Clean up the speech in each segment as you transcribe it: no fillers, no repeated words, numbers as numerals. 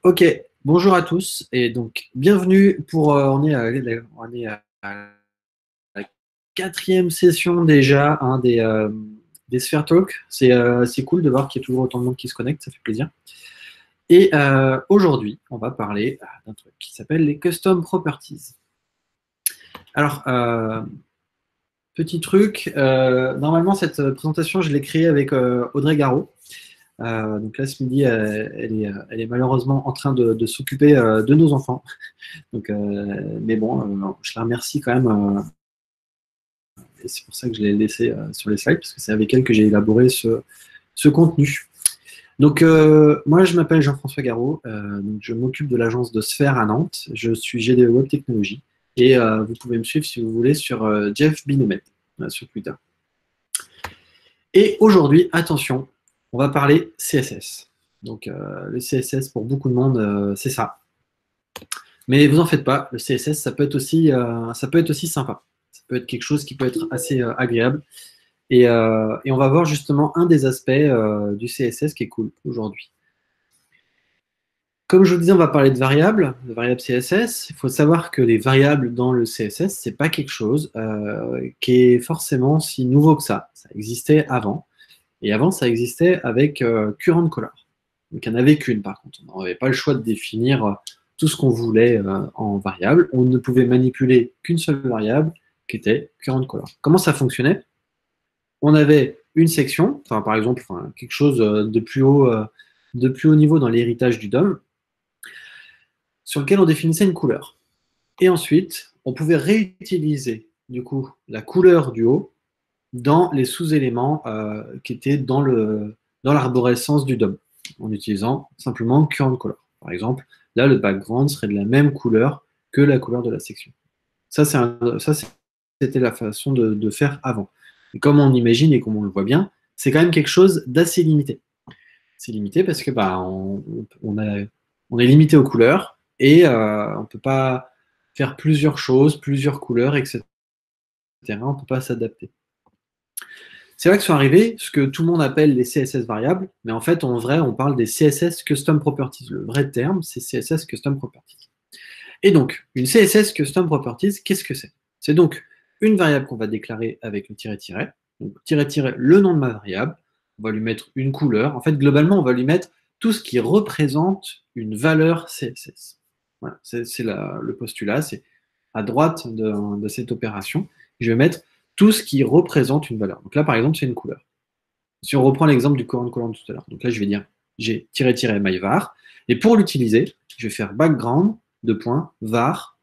Ok, bonjour à tous et donc bienvenue pour on est à la quatrième session déjà des Sphere Talk. C'est cool de voir qu'il y a toujours autant de monde qui se connecte, ça fait plaisir. Et aujourd'hui, on va parler d'un truc qui s'appelle les Custom Properties. Alors, petit truc, normalement cette présentation je l'ai créée avec Audrey Garot. Donc là, ce midi, elle est malheureusement en train de s'occuper de nos enfants. Donc, mais bon, je la remercie quand même. Et c'est pour ça que je l'ai laissé sur les slides, parce que c'est avec elle que j'ai élaboré ce contenu. Donc, moi, je m'appelle Jean-François Garot. Donc je m'occupe de l'agence de Sphère à Nantes. Je suis GDE Web Technologie. Et vous pouvez me suivre si vous voulez sur Jeff Binomet, sur Twitter. Et aujourd'hui, attention, on va parler CSS. Donc, le CSS, pour beaucoup de monde, c'est ça. Mais vous en faites pas, le CSS, ça peut être aussi sympa. Ça peut être quelque chose qui peut être assez agréable. Et on va voir justement un des aspects du CSS qui est cool aujourd'hui. Comme je vous disais, on va parler de variables CSS. Il faut savoir que les variables dans le CSS, c'est pas quelque chose qui est forcément si nouveau que ça. Ça existait avant. Et avant, ça existait avec current color. Donc, il n'y en avait qu'une, par contre. On n'avait pas le choix de définir tout ce qu'on voulait en variable. On ne pouvait manipuler qu'une seule variable, qui était current color. Comment ça fonctionnait? On avait une section, enfin, par exemple, quelque chose de plus haut niveau dans l'héritage du DOM, sur lequel on définissait une couleur. Et ensuite, on pouvait réutiliser, du coup, la couleur du haut dans les sous-éléments qui étaient dans l'arborescence du DOM, en utilisant simplement current color. Par exemple, là, le background serait de la même couleur que la couleur de la section. Ça, c'était la façon de faire avant. Et comme on imagine et comme on le voit bien, c'est quand même quelque chose d'assez limité. C'est limité parce que on est limité aux couleurs et on ne peut pas faire plusieurs choses, plusieurs couleurs, etc. On ne peut pas s'adapter. C'est là que sont arrivés ce que tout le monde appelle les CSS variables, mais en fait, en vrai, on parle des CSS Custom Properties. Le vrai terme, c'est CSS Custom Properties. Et donc, une CSS Custom Properties, qu'est-ce que c'est? C'est donc une variable qu'on va déclarer avec le tiret-tiret. Donc, tiret-tiret, le nom de ma variable. On va lui mettre une couleur. En fait, globalement, on va lui mettre tout ce qui représente une valeur CSS. Voilà, c'est le postulat, c'est à droite de cette opération. Je vais mettre tout ce qui représente une valeur. Donc là, par exemple, c'est une couleur. Si on reprend l'exemple du current color tout à l'heure, donc là, je vais dire j'ai myvar, et pour l'utiliser, je vais faire background de point var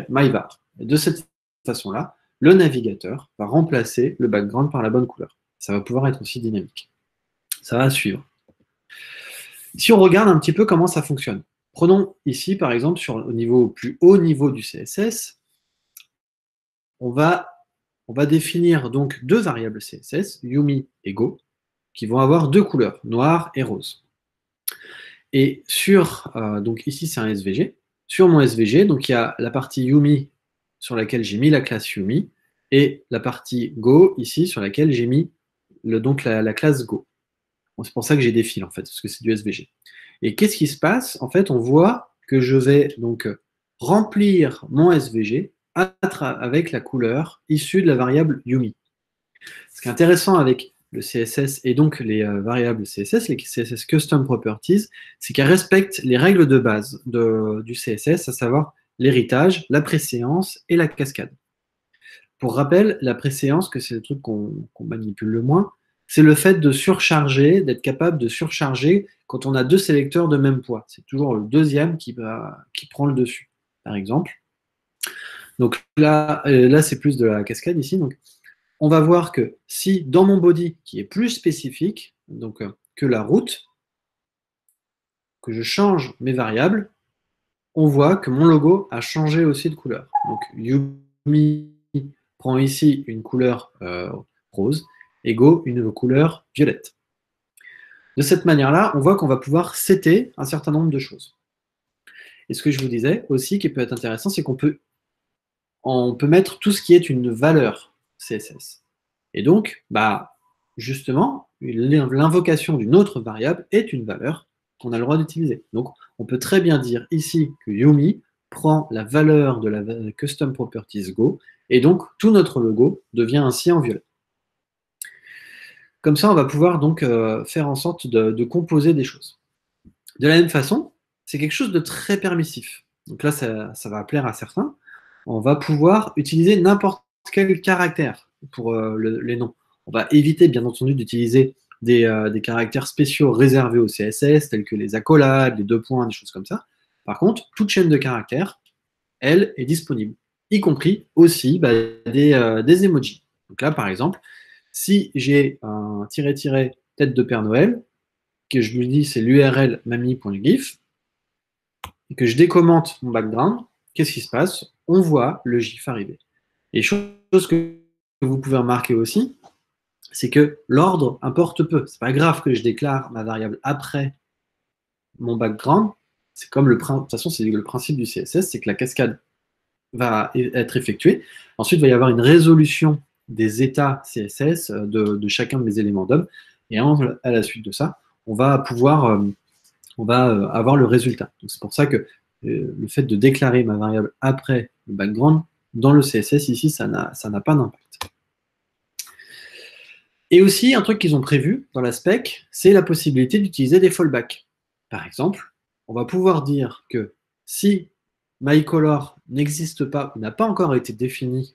myvar. Et de cette façon-là, le navigateur va remplacer le background par la bonne couleur. Ça va pouvoir être aussi dynamique. Ça va suivre. Si on regarde un petit peu comment ça fonctionne, prenons ici, par exemple, au plus haut niveau du CSS, on va définir donc deux variables CSS, Yumi et Go, qui vont avoir deux couleurs, noir et rose. Et donc ici c'est un SVG. Sur mon SVG, donc il y a la partie Yumi sur laquelle j'ai mis la classe Yumi et la partie Go ici sur laquelle j'ai mis la classe Go. Bon, c'est pour ça que j'ai des fils en fait, parce que c'est du SVG. Et qu'est-ce qui se passe? En fait, on voit que je vais donc remplir mon SVG avec la couleur issue de la variable Yumi. Ce qui est intéressant avec le CSS et donc les variables CSS, les CSS Custom Properties, c'est qu'elles respectent les règles de base du CSS, à savoir l'héritage, la préséance et la cascade. Pour rappel, la préséance, que c'est le truc qu'on manipule le moins, c'est le fait de surcharger, d'être capable de surcharger quand on a deux sélecteurs de même poids. C'est toujours le deuxième qui prend le dessus, par exemple. Donc là c'est plus de la cascade ici. Donc, on va voir que si dans mon body, qui est plus spécifique, donc que la route, que je change mes variables, on voit que mon logo a changé aussi de couleur. Donc Yumi prend ici une couleur rose et Go une couleur violette. De cette manière-là, on voit qu'on va pouvoir setter un certain nombre de choses. Et ce que je vous disais aussi, qui peut être intéressant, c'est on peut mettre tout ce qui est une valeur CSS. Et donc, justement, l'invocation d'une autre variable est une valeur qu'on a le droit d'utiliser. Donc, on peut très bien dire ici que Yumi prend la valeur de la custom properties Go, et donc tout notre logo devient ainsi en violet. Comme ça, on va pouvoir donc faire en sorte de composer des choses. De la même façon, c'est quelque chose de très permissif. Donc là, ça va plaire à certains. On va pouvoir utiliser n'importe quel caractère pour les noms. On va éviter, bien entendu, d'utiliser des caractères spéciaux réservés au CSS, tels que les accolades, les deux points, des choses comme ça. Par contre, toute chaîne de caractères, elle, est disponible, y compris aussi des emojis. Donc là, par exemple, si j'ai un tiret-tiret tête de Père Noël, que je lui dis c'est l'URL mamie.gif, et que je décommente mon background, qu'est-ce qui se passe? On voit le GIF arriver. Et chose que vous pouvez remarquer aussi, c'est que l'ordre importe peu. C'est pas grave que je déclare ma variable après mon background. C'est comme de toute façon, c'est le principe du CSS, c'est que la cascade va être effectuée. Ensuite, il va y avoir une résolution des états CSS de chacun de mes éléments DOM. Et à la suite de ça, on va pouvoir avoir le résultat. C'est pour ça que le fait de déclarer ma variable après le background, dans le CSS ici, ça n'a pas d'impact. Et aussi, un truc qu'ils ont prévu dans la spec, c'est la possibilité d'utiliser des fallbacks. Par exemple, on va pouvoir dire que si myColor n'existe pas ou n'a pas encore été défini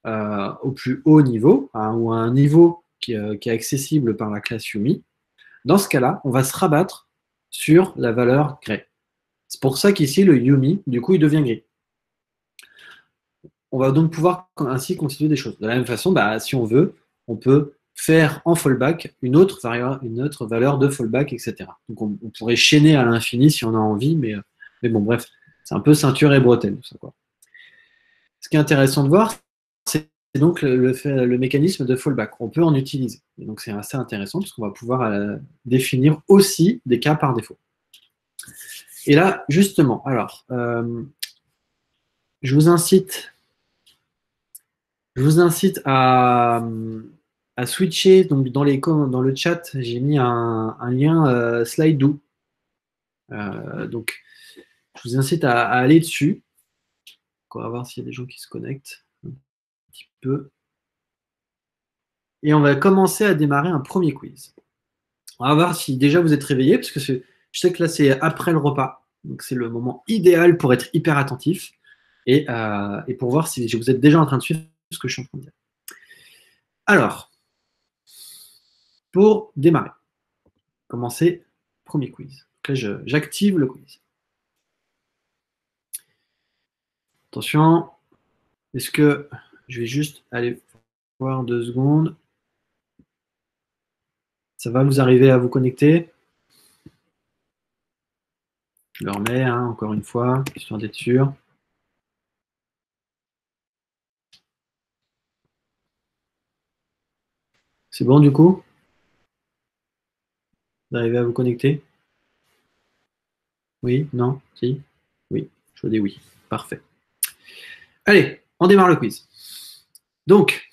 au plus haut niveau, ou à un niveau qui est accessible par la classe Yumi, dans ce cas-là, on va se rabattre sur la valeur gray. C'est pour ça qu'ici, le Yumi, du coup, il devient gris. On va donc pouvoir ainsi constituer des choses. De la même façon, si on veut, on peut faire en fallback une autre valeur de fallback, etc. Donc on pourrait chaîner à l'infini si on a envie, mais bon, bref, c'est un peu ceinture et bretelle. Ça, quoi. Ce qui est intéressant de voir, c'est donc le mécanisme de fallback. On peut en utiliser. Et donc c'est assez intéressant parce qu'on va pouvoir définir aussi des cas par défaut. Et là, justement, alors, je vous incite à switcher. Donc, dans le chat, j'ai mis un lien Slido. Donc, je vous incite à aller dessus. On va voir s'il y a des gens qui se connectent un petit peu. Et on va commencer à démarrer un premier quiz. On va voir si déjà vous êtes réveillés, parce que je sais que là, c'est après le repas. Donc, c'est le moment idéal pour être hyper attentif et pour voir si vous êtes déjà en train de suivre ce que je suis en train de dire. Alors, pour démarrer, commencer, premier quiz. Donc là, j'active le quiz. Attention, est-ce que je vais juste aller voir 2 secondes. Ça va, vous arriver à vous connecter? Je le remets, encore une fois, histoire d'être sûr. C'est bon du coup? Vous arrivez à vous connecter? Oui? Non? Si? Oui? Je dis oui. Parfait. Allez, on démarre le quiz. Donc,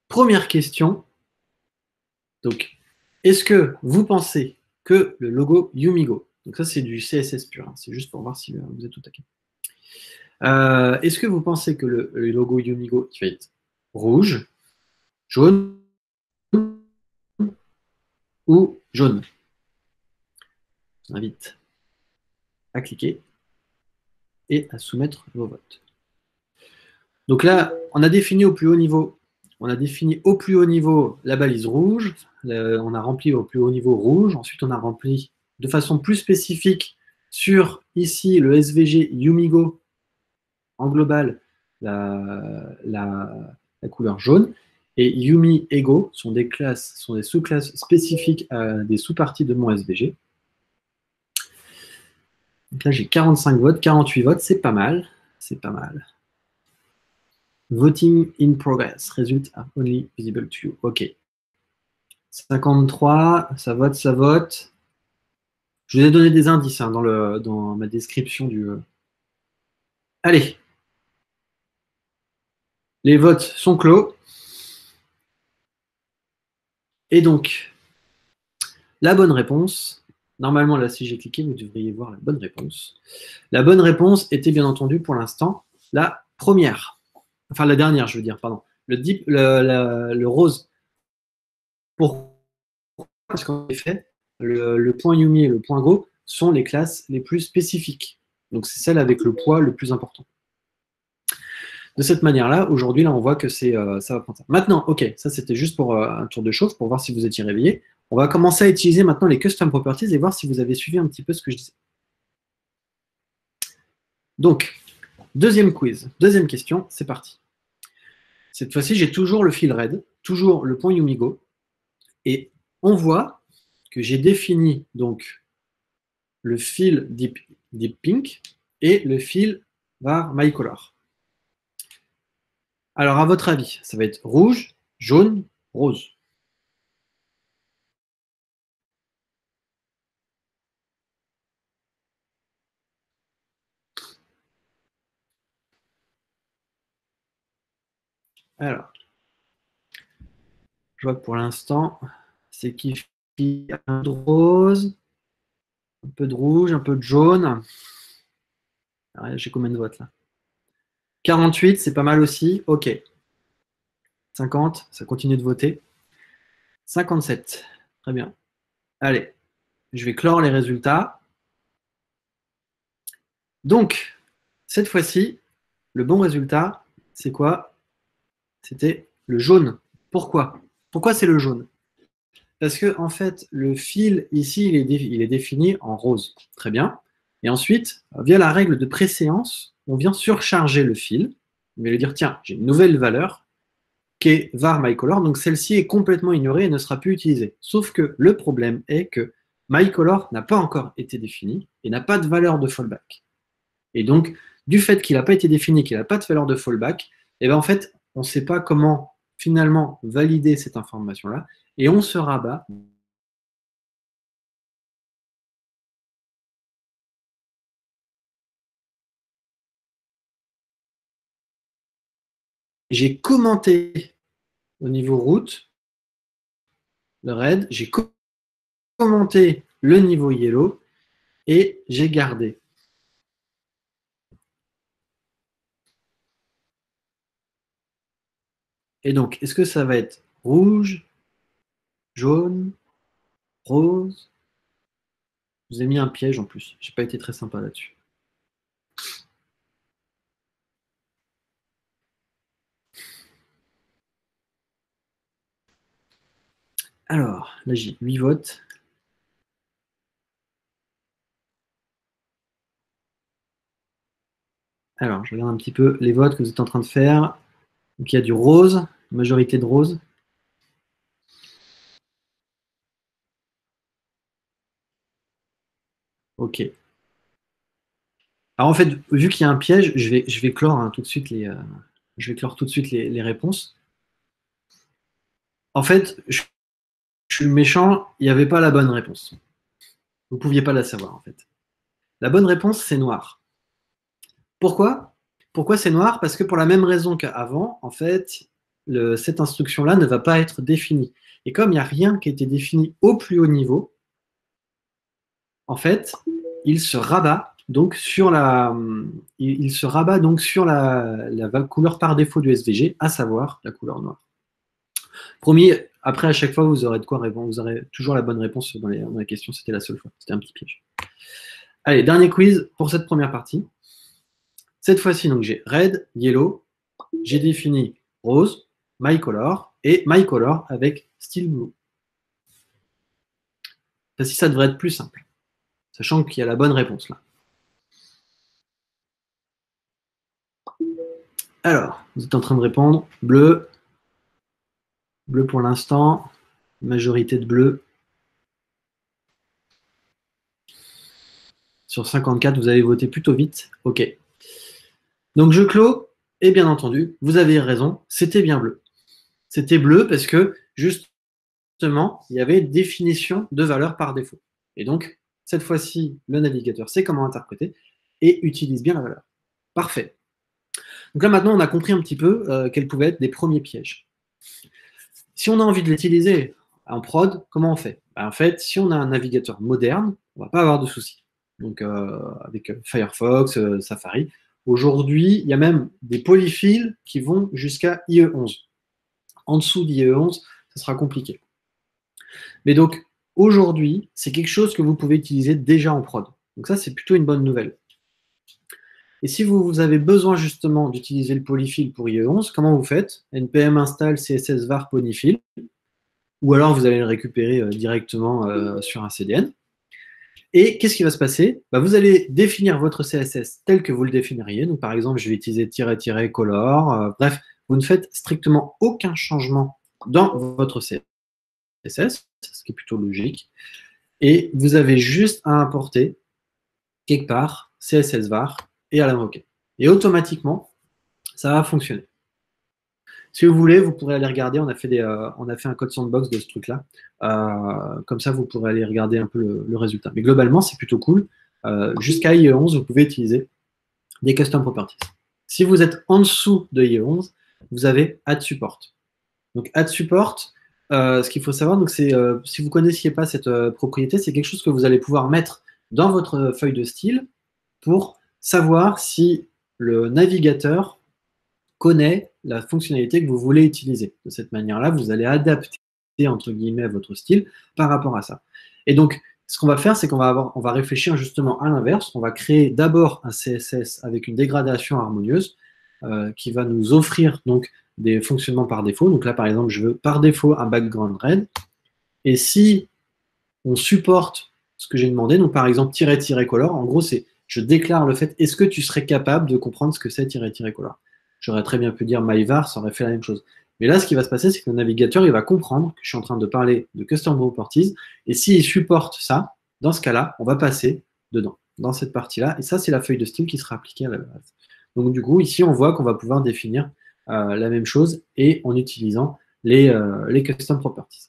première question. Donc, est-ce que vous pensez que le logo Yumigo, donc ça c'est du CSS pur, c'est juste pour voir si vous êtes au taquet. Est-ce que vous pensez que le logo Yumigo va être rouge, jaune ou jaune? Je vous invite à cliquer et à soumettre vos votes. Donc là, on a défini au plus haut niveau, la balise rouge, on a rempli au plus haut niveau rouge, ensuite on a rempli de façon plus spécifique sur ici le SVG Yumigo en global la couleur jaune, et Yumi Ego sont des sous-classes spécifiques à des sous-parties de mon SVG. Donc là, j'ai 45 votes, 48 votes, c'est pas mal. C'est pas mal. Voting in progress. Result are only visible to you. OK. 53, ça vote, ça vote. Je vous ai donné des indices dans ma description du... Allez. Les votes sont clos. Et donc, la bonne réponse, Normalement, là, si j'ai cliqué, vous devriez voir la bonne réponse. La bonne réponse était bien entendu pour l'instant la première. Enfin, la dernière, je veux dire, pardon. Le rose. Pourquoi? Parce qu'en effet, le point Yumi et le point Go sont les classes les plus spécifiques. Donc, c'est celle avec le poids le plus important. De cette manière-là, aujourd'hui, là, on voit que ça va prendre ça. Maintenant, ok, ça c'était juste pour un tour de chauffe, pour voir si vous étiez réveillé. On va commencer à utiliser maintenant les custom properties et voir si vous avez suivi un petit peu ce que je disais. Donc, deuxième quiz, deuxième question, c'est parti. Cette fois-ci, j'ai toujours le fil red, toujours le point Yumigo, et on voit que j'ai défini donc le fil deep pink et le fil var mycolor. Alors, à votre avis, ça va être rouge, jaune, rose. Alors, je vois que pour l'instant, c'est qui un peu de rose, un peu de rouge, un peu de jaune. J'ai combien de votes là? 48, c'est pas mal aussi. Ok. 50, ça continue de voter. 57. Très bien. Allez, je vais clore les résultats. Donc, cette fois-ci, le bon résultat, c'est quoi? C'était le jaune. Pourquoi? Pourquoi c'est le jaune? Parce que, en fait, le fil ici, il est défini en rose. Très bien. Et ensuite, via la règle de préséance, on vient surcharger le fil. On va lui dire, tiens, j'ai une nouvelle valeur qui est var mycolor, donc celle-ci est complètement ignorée et ne sera plus utilisée. Sauf que le problème est que mycolor n'a pas encore été défini et n'a pas de valeur de fallback. Et donc, du fait qu'il n'a pas été défini, qu'il n'a pas de valeur de fallback, et bien en fait, on ne sait pas comment finalement valider cette information-là, et on se rabat. J'ai commenté au niveau route, le red, j'ai commenté le niveau yellow, et j'ai gardé. Et donc, est-ce que ça va être rouge, jaune, rose? Je vous ai mis un piège en plus. Je n'ai pas été très sympa là-dessus. Alors, là j'ai 8 votes. Alors, je regarde un petit peu les votes que vous êtes en train de faire. Donc, il y a du rose, majorité de rose. Ok. Alors, en fait, vu qu'il y a un piège, je vais clore tout de suite je vais clore tout de suite les réponses. En fait, je suis méchant, il n'y avait pas la bonne réponse. Vous ne pouviez pas la savoir, en fait. La bonne réponse, c'est noir. Pourquoi? Pourquoi c'est noir? Parce que pour la même raison qu'avant, en fait, cette instruction-là ne va pas être définie. Et comme il n'y a rien qui a été défini au plus haut niveau, en fait, il se rabat donc sur il se rabat donc sur la couleur par défaut du SVG, à savoir la couleur noire. Promis, après à chaque fois vous aurez de quoi répondre, vous aurez toujours la bonne réponse dans les questions, c'était la seule fois, c'était un petit piège. Allez, dernier quiz pour cette première partie. Cette fois-ci, donc j'ai red, yellow, j'ai défini rose, mycolor et mycolor avec steel blue. Si ça devrait être plus simple, sachant qu'il y a la bonne réponse là. Alors, vous êtes en train de répondre bleu, bleu pour l'instant, majorité de bleu. Sur 54, vous avez voté plutôt vite. Ok. Donc je clôt, et bien entendu, vous avez raison, c'était bien bleu. C'était bleu parce que justement, il y avait définition de valeur par défaut. Et donc, cette fois-ci, le navigateur sait comment interpréter et utilise bien la valeur. Parfait. Donc là, maintenant, on a compris un petit peu quels pouvaient être des premiers pièges. Si on a envie de l'utiliser en prod, comment on fait? En fait, si on a un navigateur moderne, on ne va pas avoir de soucis. Donc, avec Firefox, Safari. Aujourd'hui, il y a même des polyfills qui vont jusqu'à IE11. En dessous d'IE11, ça sera compliqué. Mais donc, aujourd'hui, c'est quelque chose que vous pouvez utiliser déjà en prod. Donc ça, c'est plutôt une bonne nouvelle. Et si vous avez besoin justement d'utiliser le polyfill pour IE11, comment vous faites? npm install css var polyfill, ou alors vous allez le récupérer directement sur un CDN. Et qu'est-ce qui va se passer? Vous allez définir votre CSS tel que vous le définiriez. Donc, par exemple, je vais utiliser --color. Bref, vous ne faites strictement aucun changement dans votre CSS, ce qui est plutôt logique. Et vous avez juste à importer quelque part CSS var et à l'invoquer. Et automatiquement, ça va fonctionner. Si vous voulez, vous pourrez aller regarder. On a fait un code sandbox de ce truc-là. Comme ça, vous pourrez aller regarder un peu le résultat. Mais globalement, c'est plutôt cool. Jusqu'à IE11, vous pouvez utiliser des custom properties. Si vous êtes en dessous de IE11, vous avez add support. Donc, add support, ce qu'il faut savoir, c'est si vous ne connaissiez pas cette propriété, c'est quelque chose que vous allez pouvoir mettre dans votre feuille de style pour savoir si le navigateur connaît la fonctionnalité que vous voulez utiliser. De cette manière-là, vous allez adapter, entre guillemets, votre style par rapport à ça. Et donc, ce qu'on va faire, c'est qu'on va réfléchir justement à l'inverse. On va créer d'abord un CSS avec une dégradation harmonieuse qui va nous offrir donc des fonctionnements par défaut. Donc là, par exemple, je veux par défaut un background red. Et si on supporte ce que j'ai demandé, donc par exemple, --color, en gros, c'est je déclare le fait, est-ce que tu serais capable de comprendre ce que c'est --color? J'aurais très bien pu dire myvar, ça aurait fait la même chose. Mais là, ce qui va se passer, c'est que le navigateur, il va comprendre que je suis en train de parler de custom properties, et s'il supporte ça, dans ce cas-là, on va passer dedans, dans cette partie-là, et ça, c'est la feuille de style qui sera appliquée à la base. Donc du coup, ici, on voit qu'on va pouvoir définir la même chose, et en utilisant les custom properties.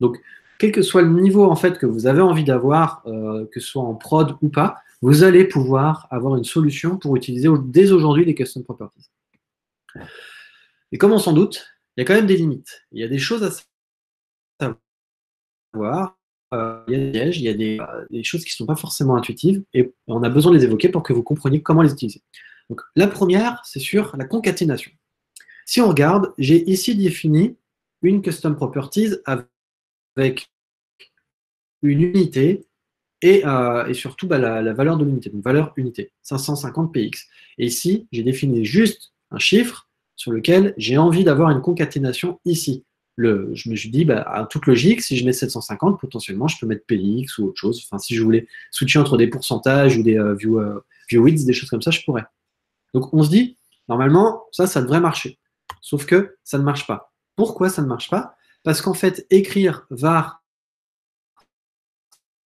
Donc, quel que soit le niveau en fait que vous avez envie d'avoir, que ce soit en prod ou pas, vous allez pouvoir avoir une solution pour utiliser dès aujourd'hui les custom properties. Et comme on s'en doute, il y a quand même des limites. Il y a des choses à savoir, il y a des pièges, il y a des choses qui ne sont pas forcément intuitives, et on a besoin de les évoquer pour que vous compreniez comment les utiliser. Donc, la première, c'est sur la concaténation. Si on regarde, j'ai ici défini une custom properties avec une unité et surtout la valeur de l'unité, donc valeur unité, 550 px. Et ici, j'ai défini juste un chiffre sur lequel j'ai envie d'avoir une concaténation ici. Je me suis dit, à toute logique, si je mets 750, potentiellement, je peux mettre px ou autre chose. Enfin, si je voulais switcher entre des pourcentages ou des view widths, des choses comme ça, je pourrais. Donc, on se dit, normalement, ça devrait marcher. Sauf que ça ne marche pas. Pourquoi ça ne marche pas? Parce qu'en fait, écrire var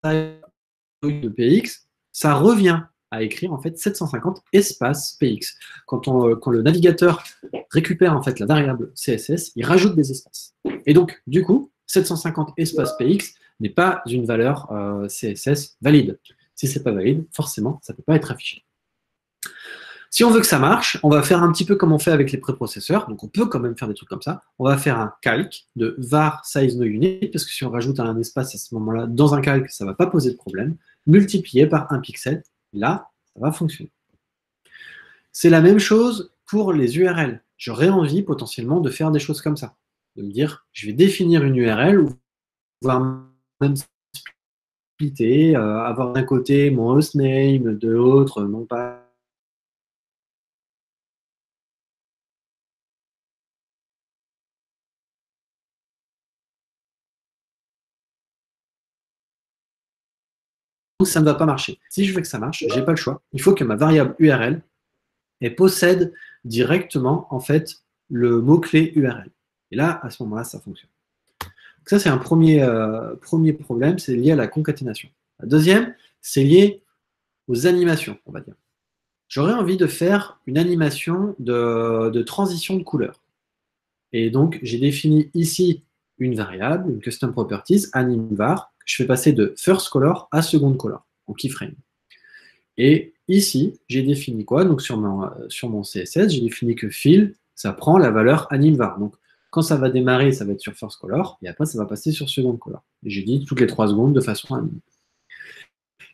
de px, ça revient à écrire en fait 750 espace px. Quand le navigateur récupère en fait la variable CSS, il rajoute des espaces. Et donc, du coup, 750 espace px n'est pas une valeur CSS valide. Si c'est pas valide, forcément, ça ne peut pas être affiché. Si on veut que ça marche, on va faire un petit peu comme on fait avec les préprocesseurs. Donc, on peut quand même faire des trucs comme ça. On va faire un calque de var size no unit, parce que si on rajoute un espace à ce moment-là dans un calque, ça ne va pas poser de problème, multiplié par un pixel. Là, ça va fonctionner. C'est la même chose pour les URL. J'aurais envie potentiellement de faire des choses comme ça. De me dire, je vais définir une URL, ou voire même splitter, avoir d'un côté mon hostname, de l'autre, non pas ça ne va pas marcher. Si je veux que ça marche, je n'ai pas le choix. Il faut que ma variable URL possède directement en fait le mot-clé URL. Et là, à ce moment-là, ça fonctionne. Donc ça, c'est un premier problème, c'est lié à la concaténation. La deuxième, c'est lié aux animations, on va dire. J'aurais envie de faire une animation de transition de couleur. Et donc, j'ai défini ici une variable, une custom properties, animvar, que je fais passer de first color à second color, en keyframe. Et ici, j'ai défini quoi? Donc, sur mon CSS, j'ai défini que fill, ça prend la valeur animvar. Donc, quand ça va démarrer, ça va être sur first color, et après, ça va passer sur second color. Et j'ai dit toutes les 3 secondes de façon anonyme.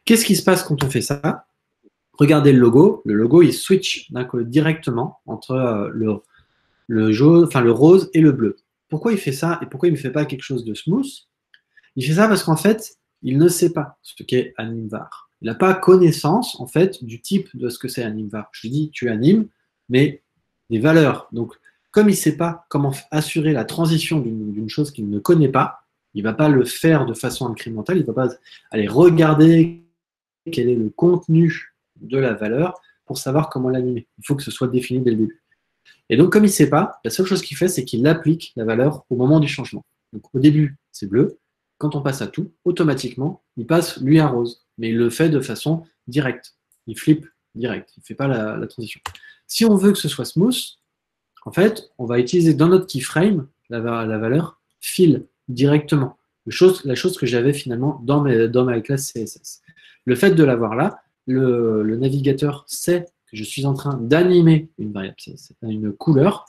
Qu'est-ce qui se passe quand on fait ça? Regardez le logo. Le logo, il switch directement entre le jaune, enfin le rose et le bleu. Pourquoi il fait ça et pourquoi il ne fait pas quelque chose de smooth? Il fait ça parce qu'en fait, il ne sait pas ce qu'est AnimVar. Il n'a pas connaissance en fait du type de ce que c'est AnimVar. Je lui dis, tu animes, mais des valeurs. Donc, comme il ne sait pas comment assurer la transition d'une chose qu'il ne connaît pas, il ne va pas le faire de façon incrémentale, il ne va pas aller regarder quel est le contenu de la valeur pour savoir comment l'animer. Il faut que ce soit défini dès le début. Et donc, comme il ne sait pas, la seule chose qu'il fait, c'est qu'il applique la valeur au moment du changement. Donc, au début, c'est bleu. Quand on passe à tout, automatiquement, il passe, lui, à rose. Mais il le fait de façon directe. Il flippe direct. Il ne fait pas la transition. Si on veut que ce soit smooth, en fait, on va utiliser dans notre keyframe la valeur fill directement. La chose que j'avais finalement dans ma classe CSS. Le fait de l'avoir là, le navigateur sait que je suis en train d'animer une variable CSS, une couleur,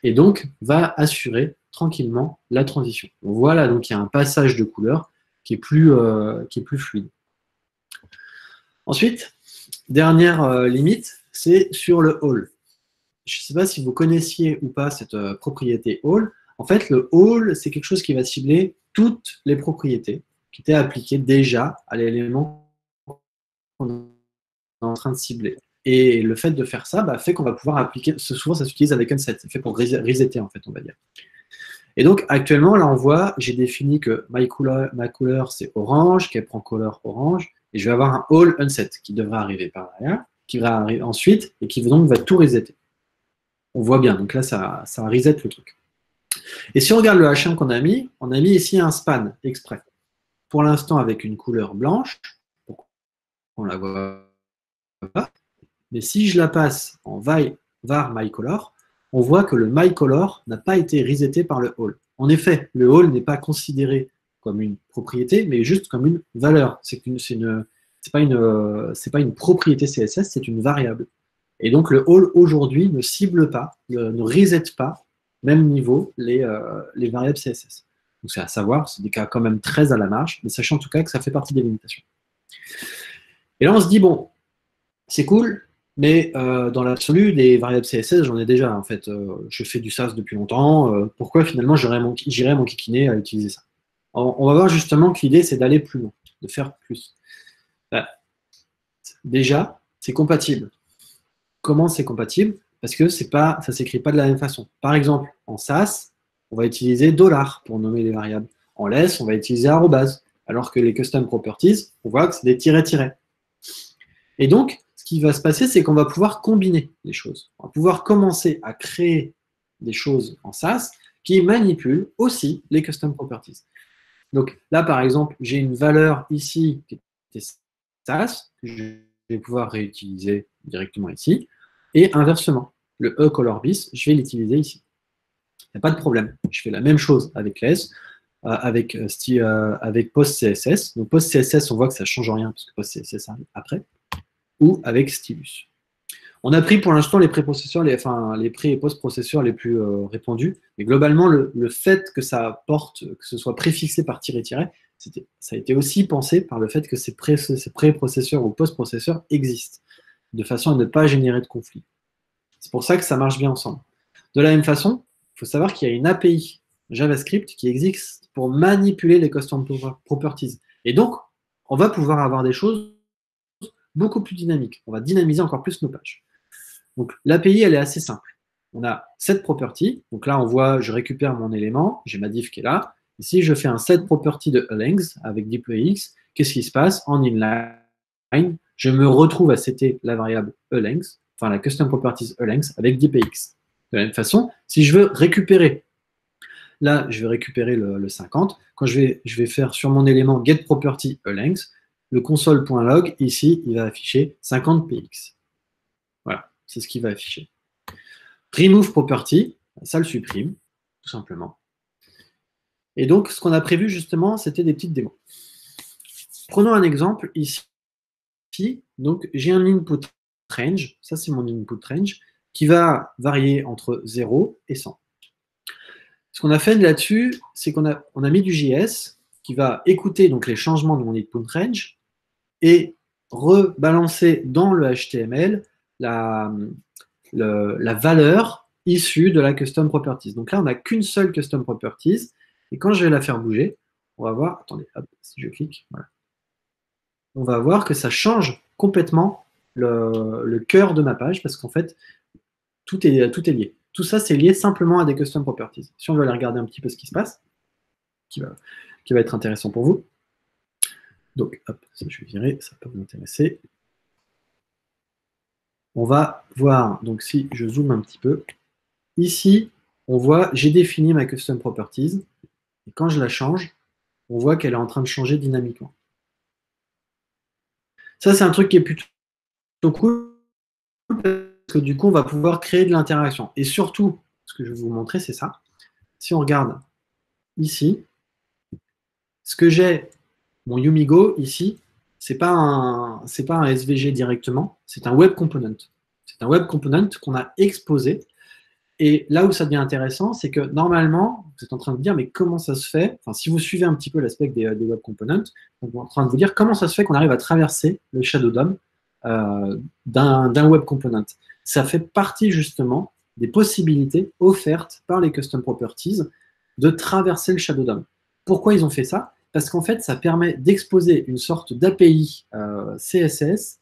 et donc va assurer tranquillement la transition. Donc voilà, donc il y a un passage de couleur qui est plus fluide. Ensuite, dernière limite, c'est sur le all. Je ne sais pas si vous connaissiez ou pas cette propriété all. En fait, le all, c'est quelque chose qui va cibler toutes les propriétés qui étaient appliquées déjà à l'élément qu'on est en train de cibler. Et le fait de faire ça fait qu'on va pouvoir appliquer, souvent ça s'utilise avec unset, c'est fait pour resetter en fait, on va dire. Et donc actuellement, là on voit, j'ai défini que my color c'est orange, qu'elle prend color orange, et je vais avoir un all unset qui devrait arriver par derrière, qui va arriver ensuite, et qui donc va tout resetter. On voit bien, donc là ça reset le truc. Et si on regarde le H1 qu'on a mis, on a mis ici un span exprès. Pour l'instant avec une couleur blanche, pour qu'on la voit pas. Mais si je la passe en var mycolor, on voit que le mycolor n'a pas été reseté par le all. En effet, le all n'est pas considéré comme une propriété, mais juste comme une valeur. C'est pas une propriété CSS, c'est une variable. Et donc le all aujourd'hui ne cible pas, ne reset pas, même niveau, les variables CSS. Donc c'est à savoir, c'est des cas quand même très à la marge, mais sachant en tout cas que ça fait partie des limitations. Et là on se dit, bon, c'est cool, mais dans l'absolu, les variables CSS, j'en ai déjà. En fait, je fais du SAS depuis longtemps. Pourquoi finalement j'irais m'enquiquiner à utiliser ça? On va voir justement que l'idée, c'est d'aller plus loin, de faire plus. Déjà, c'est compatible. Comment c'est compatible? Parce que ça ne s'écrit pas de la même façon. Par exemple, en SAS, on va utiliser $ pour nommer les variables. En less, on va utiliser arrobase. Alors que les custom properties, on voit que c'est des tirets-tirets. Et donc, ce qui va se passer, c'est qu'on va pouvoir combiner les choses. On va pouvoir commencer à créer des choses en SAS qui manipulent aussi les custom properties. Donc là, par exemple, j'ai une valeur ici qui est SAS, que je vais pouvoir réutiliser directement ici, et inversement, le color bis, je vais l'utiliser ici. Il n'y a pas de problème. Je fais la même chose avec less, avec PostCSS. Donc PostCSS, on voit que ça ne change rien, parce que PostCSS arrive après, ou avec stylus. On a pris pour l'instant les préprocesseurs, les pré- et post-processeurs les plus répandus, mais globalement, le fait que ça porte, que ce soit préfixé par tiret-tiret, ça a été aussi pensé par le fait que ces pré-processeurs ou post-processeurs existent, de façon à ne pas générer de conflit. C'est pour ça que ça marche bien ensemble. De la même façon, il faut savoir qu'il y a une API JavaScript qui existe pour manipuler les custom properties. Et donc, on va pouvoir avoir des choses beaucoup plus dynamiques. On va dynamiser encore plus nos pages. Donc, l'API, elle est assez simple. On a set property. Donc là, on voit, je récupère mon élément, j'ai ma div qui est là. Ici, je fais un set property de length avec dplex. Qu'est-ce qui se passe? En inline, je me retrouve à setter la variable length, enfin la custom properties length avec dpx. De la même façon, si je veux récupérer, là, je vais récupérer le 50. Quand je vais faire sur mon élément get property length, le console.log, ici, il va afficher 50px. Voilà, c'est ce qu'il va afficher. Remove property, ça le supprime, tout simplement. Et donc, ce qu'on a prévu justement, c'était des petites démos. Prenons un exemple ici. Donc, j'ai un input range, ça c'est mon input range, qui va varier entre 0 et 100. Ce qu'on a fait là-dessus, c'est qu'on a mis du JS qui va écouter donc les changements de mon input range et rebalancer dans le HTML la valeur issue de la custom properties. Donc là, on n'a qu'une seule custom properties. Et quand je vais la faire bouger, on va voir, attendez, hop, si je clique, voilà. On va voir que ça change complètement le cœur de ma page parce qu'en fait, tout est lié. Tout ça, c'est lié simplement à des custom properties. Si on veut aller regarder un petit peu ce qui se passe, qui va être intéressant pour vous. Donc, hop, ça je vais virer, ça peut vous intéresser. On va voir, donc si je zoome un petit peu, ici, on voit, j'ai défini ma custom properties, et quand je la change, on voit qu'elle est en train de changer dynamiquement. Ça, c'est un truc qui est plutôt cool, parce que du coup, on va pouvoir créer de l'interaction. Et surtout, ce que je vais vous montrer, c'est ça. Si on regarde ici, ce que j'ai, mon Yumigo, ici, c'est pas un SVG directement, c'est un web component. C'est un web component qu'on a exposé. Et là où ça devient intéressant, c'est que normalement, vous êtes en train de dire, mais comment ça se fait, enfin, si vous suivez un petit peu l'aspect des web components, on est en train de vous dire comment ça se fait qu'on arrive à traverser le Shadow DOM d'un web component. Ça fait partie justement des possibilités offertes par les custom properties de traverser le Shadow DOM. Pourquoi ils ont fait ça? Parce qu'en fait, ça permet d'exposer une sorte d'API CSS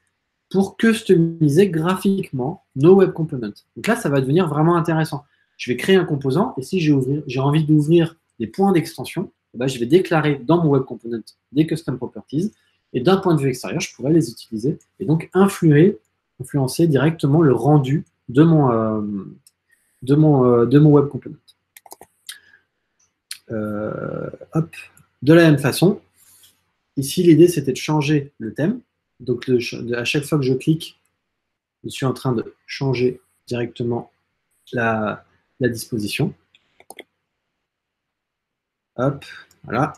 pour customiser graphiquement nos web components. Donc là, ça va devenir vraiment intéressant. Je vais créer un composant et si j'ai envie d'ouvrir des points d'extension, je vais déclarer dans mon web component des custom properties et d'un point de vue extérieur, je pourrais les utiliser et donc influencer directement le rendu de mon web component. Hop. De la même façon, ici, l'idée, c'était de changer le thème. Donc, à chaque fois que je clique, je suis en train de changer directement la disposition. Hop, voilà.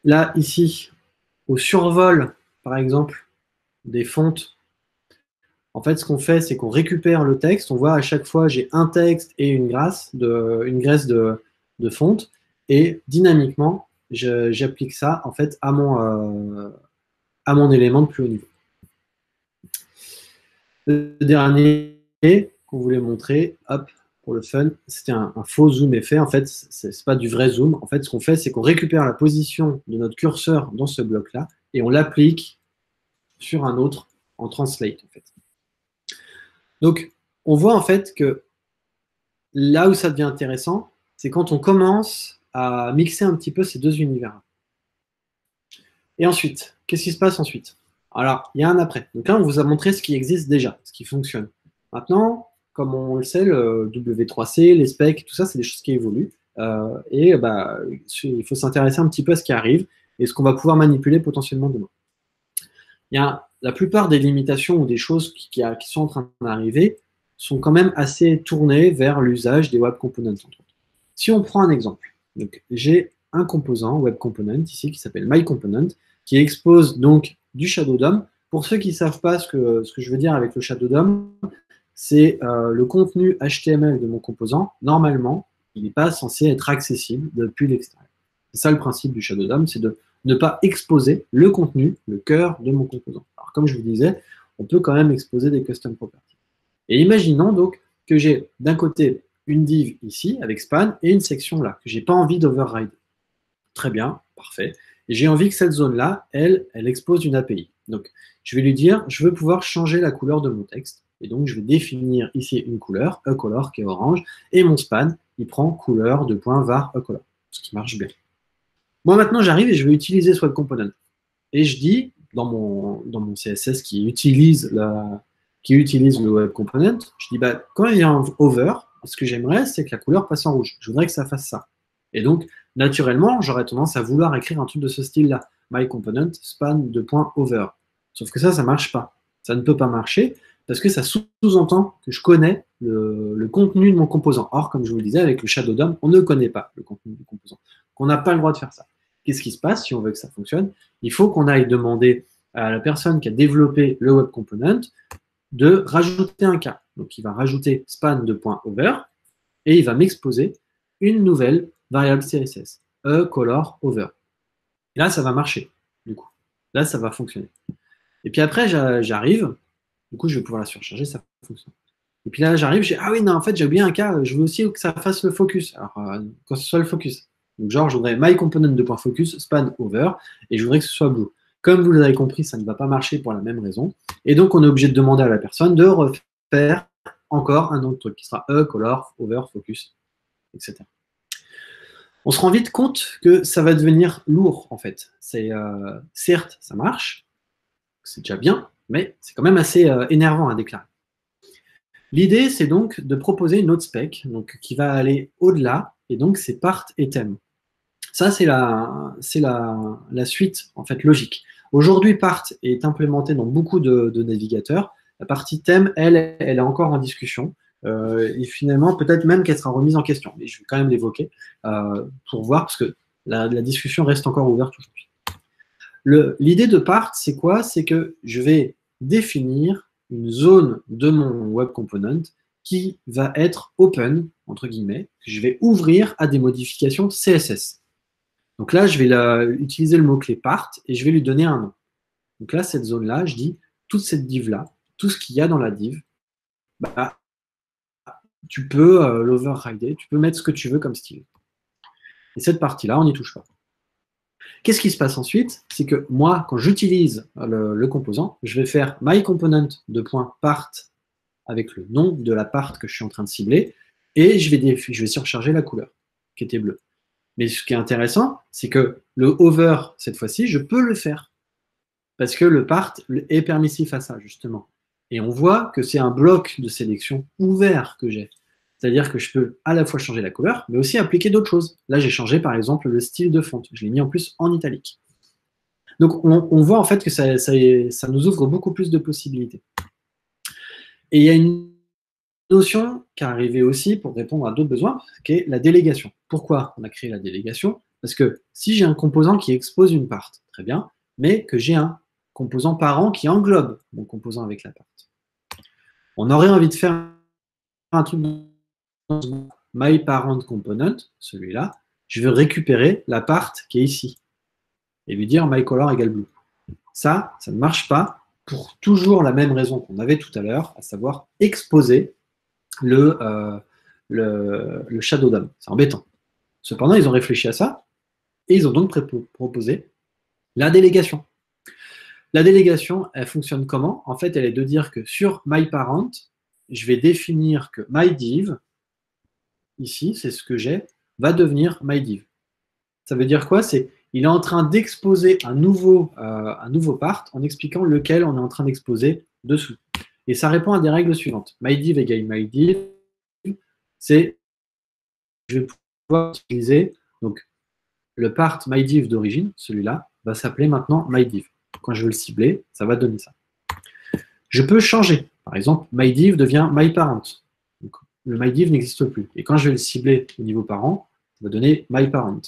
Là, ici, au survol, par exemple, des fontes, en fait, ce qu'on fait, c'est qu'on récupère le texte. On voit à chaque fois, j'ai un texte et une graisse de fonte. Et dynamiquement, j'applique ça, en fait, à mon élément de plus haut niveau. Le dernier qu'on voulait montrer, hop, pour le fun, c'était un faux zoom effet. En fait, c'est pas du vrai zoom. En fait, ce qu'on fait, c'est qu'on récupère la position de notre curseur dans ce bloc-là et on l'applique sur un autre en translate. En fait. Donc, on voit en fait que là où ça devient intéressant, c'est quand on commence à mixer un petit peu ces deux univers. Et ensuite, qu'est-ce qui se passe ensuite? Alors, il y a un après. Donc là, on vous a montré ce qui existe déjà, ce qui fonctionne. Maintenant, comme on le sait, le W3C, les specs, tout ça, c'est des choses qui évoluent. Il faut s'intéresser un petit peu à ce qui arrive et ce qu'on va pouvoir manipuler potentiellement demain. Il y a la plupart des limitations ou des choses qui sont en train d'arriver sont quand même assez tournées vers l'usage des web components. Si on prend un exemple, j'ai un composant web component ici qui s'appelle myComponent qui expose donc du Shadow DOM. Pour ceux qui ne savent pas ce que je veux dire avec le Shadow DOM, c'est le contenu HTML de mon composant. Normalement, il n'est pas censé être accessible depuis l'extérieur. C'est ça le principe du Shadow DOM, c'est de ne pas exposer le contenu, le cœur de mon composant. Alors, comme je vous disais, on peut quand même exposer des custom properties. Et imaginons donc que j'ai d'un côté une div ici avec span et une section là, que je n'ai pas envie d'override. Très bien, parfait. Et j'ai envie que cette zone-là, elle expose une API. Donc, je vais lui dire, je veux pouvoir changer la couleur de mon texte. Et donc, je vais définir ici une couleur, acolor, qui est orange, et mon span, il prend couleur de point var acolor, ce qui marche bien. Moi, maintenant, j'arrive et je vais utiliser ce web component. Et je dis, dans mon CSS qui utilise le web component, je dis, quand il y a un over, ce que j'aimerais, c'est que la couleur passe en rouge. Je voudrais que ça fasse ça. Et donc, naturellement, j'aurais tendance à vouloir écrire un truc de ce style-là. myComponent span de point over. Sauf que ça ne marche pas. Ça ne peut pas marcher parce que ça sous-entend que je connais le contenu de mon composant. Or, comme je vous le disais, avec le Shadow DOM, on ne connaît pas le contenu du composant. Donc, on n'a pas le droit de faire ça. Qu'est-ce qui se passe si on veut que ça fonctionne? Il faut qu'on aille demander à la personne qui a développé le web component de rajouter un cas. Donc, il va rajouter span de point over et il va m'exposer une nouvelle variable CSS, color over. Et là, ça va marcher, du coup. Là, ça va fonctionner. Et puis après, j'arrive, du coup, je vais pouvoir la surcharger, ça fonctionne. Et puis là, j'arrive, ah oui, non, en fait, j'ai oublié un cas, je veux aussi que ça fasse le focus. Alors, quand ce soit le focus. Donc, genre, je voudrais myComponent de point focus, span over, et je voudrais que ce soit blue. Comme vous l'avez compris, ça ne va pas marcher pour la même raison. Et donc, on est obligé de demander à la personne de refaire encore un autre truc qui sera color, over, focus, etc. On se rend vite compte que ça va devenir lourd, en fait. Certes, ça marche, c'est déjà bien, mais c'est quand même assez énervant à déclarer. L'idée, c'est donc de proposer une autre spec donc, qui va aller au-delà, et donc c'est part et thème. Ça, c'est la suite en fait logique. Aujourd'hui, part est implémentée dans beaucoup de navigateurs. La partie thème, elle est encore en discussion. Et finalement, peut-être même qu'elle sera remise en question. Mais je vais quand même l'évoquer pour voir, parce que la discussion reste encore ouverte aujourd'hui. L'idée de part, c'est quoi? C'est que je vais définir une zone de mon web component qui va être open, entre guillemets, que je vais ouvrir à des modifications CSS. Donc là, je vais utiliser le mot-clé part et je vais lui donner un nom. Donc là, cette zone-là, je dis toute cette div-là, tout ce qu'il y a dans la div, bah, tu peux l'overrider, tu peux mettre ce que tu veux comme style. Et cette partie-là, on n'y touche pas. Qu'est-ce qui se passe ensuite? C'est que moi, quand j'utilise le composant, je vais faire myComponent de .part avec le nom de la part que je suis en train de cibler et je vais surcharger la couleur qui était bleue. Mais ce qui est intéressant, c'est que le over, cette fois-ci, je peux le faire parce que le part est permissif à ça, justement. Et on voit que c'est un bloc de sélection ouvert que j'ai. C'est-à-dire que je peux à la fois changer la couleur, mais aussi appliquer d'autres choses. Là, j'ai changé, par exemple, le style de font. Je l'ai mis en plus en italique. Donc, on voit en fait que ça nous ouvre beaucoup plus de possibilités. Et il y a une notion qui est arrivée aussi pour répondre à d'autres besoins, qui est la délégation. Pourquoi on a créé la délégation? Parce que si j'ai un composant qui expose une part, très bien, mais que j'ai un composant parent qui englobe mon composant avec la part. On aurait envie de faire un truc dans myParentComponent, celui-là, je veux récupérer la part qui est ici et lui dire myColor égale blue. Ça ne marche pas pour toujours la même raison qu'on avait tout à l'heure, à savoir exposer le Shadow DOM. C'est embêtant. Cependant, ils ont réfléchi à ça et ils ont donc proposé la délégation. La délégation, elle fonctionne comment? En fait, elle est de dire que sur myParent, je vais définir que myDiv, ici, c'est ce que j'ai, va devenir myDiv. Ça veut dire quoi? C'est il est en train d'exposer un nouveau part en expliquant lequel on est en train d'exposer dessous. Et ça répond à des règles suivantes. myDiv égale myDiv, c'est je vais pouvoir utiliser donc le part myDiv d'origine, celui-là, va s'appeler maintenant myDiv. Quand je veux le cibler, ça va donner ça. Je peux changer. Par exemple, myDiv devient myParent. Donc, le myDiv n'existe plus. Et quand je vais le cibler au niveau parent, ça va donner myParent.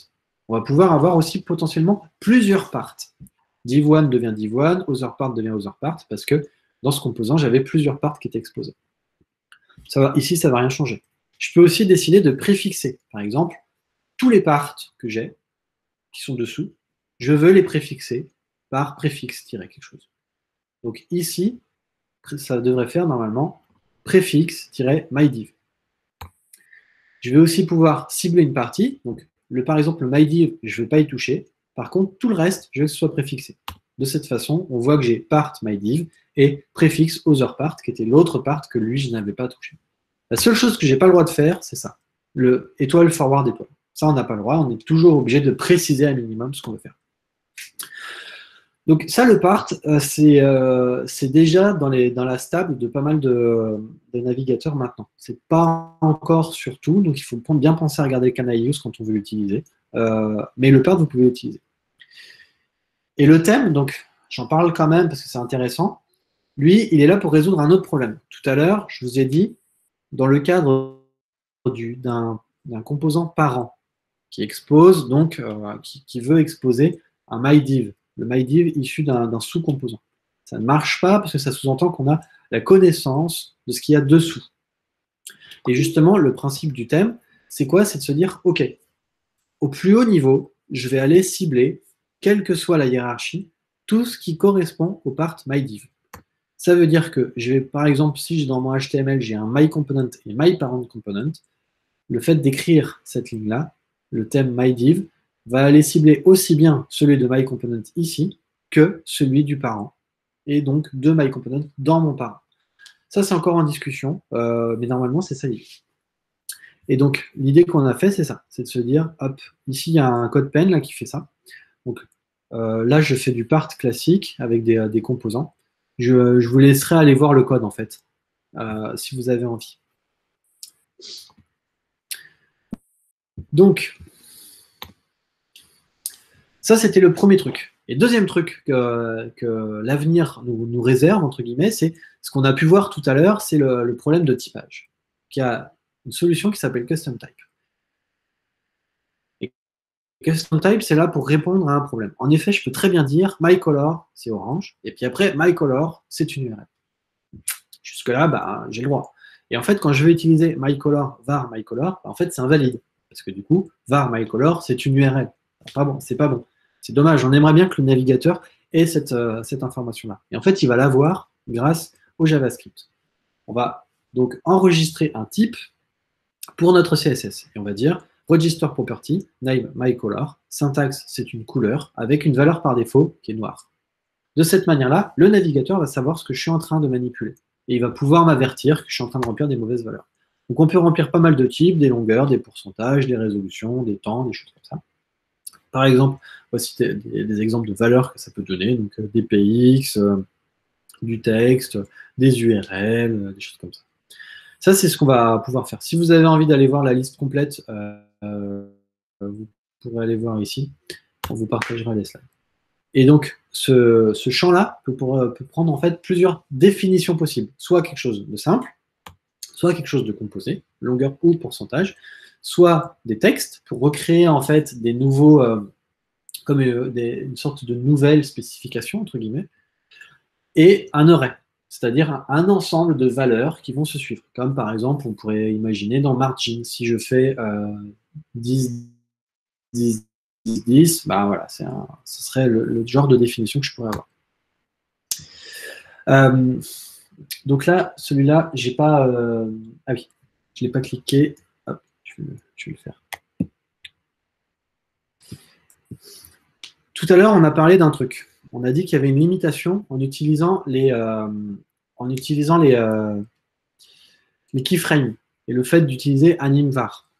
On va pouvoir avoir aussi potentiellement plusieurs parts. Div1 devient Div1, OtherPart devient OtherPart, parce que dans ce composant, j'avais plusieurs parts qui étaient exposées. Ici, ça ne va rien changer. Je peux aussi décider de préfixer. Par exemple, tous les parts que j'ai, qui sont dessous, je veux les préfixer par préfixe-quelque chose. Donc ici, ça devrait faire normalement préfixe-mydiv. Je vais aussi pouvoir cibler une partie. Donc, par exemple, le mydiv, je ne vais pas y toucher. Par contre, tout le reste, je veux que ce soit préfixé. De cette façon, on voit que j'ai part mydiv et préfixe otherPart, qui était l'autre part que lui, je n'avais pas touché. La seule chose que je n'ai pas le droit de faire, c'est ça. Le étoile, forward, étoile. Ça, on n'a pas le droit. On est toujours obligé de préciser un minimum ce qu'on veut faire. Donc ça, le part, c'est déjà dans la stable de pas mal de navigateurs maintenant. C'est pas encore sur tout, donc il faut bien penser à regarder le canal use quand on veut l'utiliser. Mais le part, vous pouvez l'utiliser. Et le thème, donc j'en parle quand même parce que c'est intéressant. Lui, il est là pour résoudre un autre problème. Tout à l'heure, je vous ai dit, dans le cadre d'un composant parent qui expose, donc qui veut exposer un mydiv. Le mydiv issu d'un sous-composant. Ça ne marche pas parce que ça sous-entend qu'on a la connaissance de ce qu'il y a dessous. Et justement, le principe du thème, c'est quoi? C'est de se dire, OK, au plus haut niveau, je vais aller cibler, quelle que soit la hiérarchie, tout ce qui correspond au part myDiv. Ça veut dire que je vais, par exemple, si dans mon HTML, j'ai un myComponent et myParentComponent, le fait d'écrire cette ligne-là, le thème myDiv, va aller cibler aussi bien celui de myComponent ici que celui du parent, et donc de myComponent dans mon parent. Ça, c'est encore en discussion, mais normalement, c'est ça l'idée. Et donc, l'idée qu'on a fait, c'est ça, c'est de se dire, hop, ici, il y a un code pen là, qui fait ça. Donc, là, je fais du part classique avec des composants. Je vous laisserai aller voir le code, en fait, si vous avez envie. Donc, ça, c'était le premier truc. Et deuxième truc que l'avenir nous réserve, entre guillemets, c'est ce qu'on a pu voir tout à l'heure, c'est le problème de typage, qui a une solution qui s'appelle Custom Type. Et Custom Type, c'est là pour répondre à un problème. En effet, je peux très bien dire myColor, c'est orange, et puis après, myColor, c'est une URL. Jusque-là, bah, j'ai le droit. Et en fait, quand je vais utiliser myColor, var myColor, bah, en fait, c'est invalide. Parce que du coup, var myColor, c'est une URL. Pas bon, c'est pas bon. C'est dommage. On aimerait bien que le navigateur ait cette information-là. Et en fait, il va l'avoir grâce au JavaScript. On va donc enregistrer un type pour notre CSS. Et on va dire register property, name myColor, syntaxe, c'est une couleur, avec une valeur par défaut qui est noire. De cette manière-là, le navigateur va savoir ce que je suis en train de manipuler. Et il va pouvoir m'avertir que je suis en train de remplir des mauvaises valeurs. Donc on peut remplir pas mal de types, des longueurs, des pourcentages, des résolutions, des temps, des choses comme ça. Par exemple, voici des exemples de valeurs que ça peut donner, donc des PX, du texte, des URL, des choses comme ça. Ça, c'est ce qu'on va pouvoir faire. Si vous avez envie d'aller voir la liste complète, vous pourrez aller voir ici. On vous partagera les slides. Et donc, ce champ-là peut prendre en fait plusieurs définitions possibles. Soit quelque chose de simple, soit quelque chose de composé, longueur ou pourcentage, soit des textes pour recréer en fait des nouveaux, comme une sorte de nouvelle spécification, entre guillemets, et un array, c'est-à-dire un ensemble de valeurs qui vont se suivre. Comme par exemple, on pourrait imaginer dans margin, si je fais 10, 10, 10, 10, bah voilà, ce serait le genre de définition que je pourrais avoir. Donc là, celui-là, j'ai pas. Ah oui, je l'ai pas cliqué. Hop, je vais le faire. Tout à l'heure, on a parlé d'un truc. On a dit qu'il y avait une limitation en utilisant les keyframes et le fait d'utiliser animvar.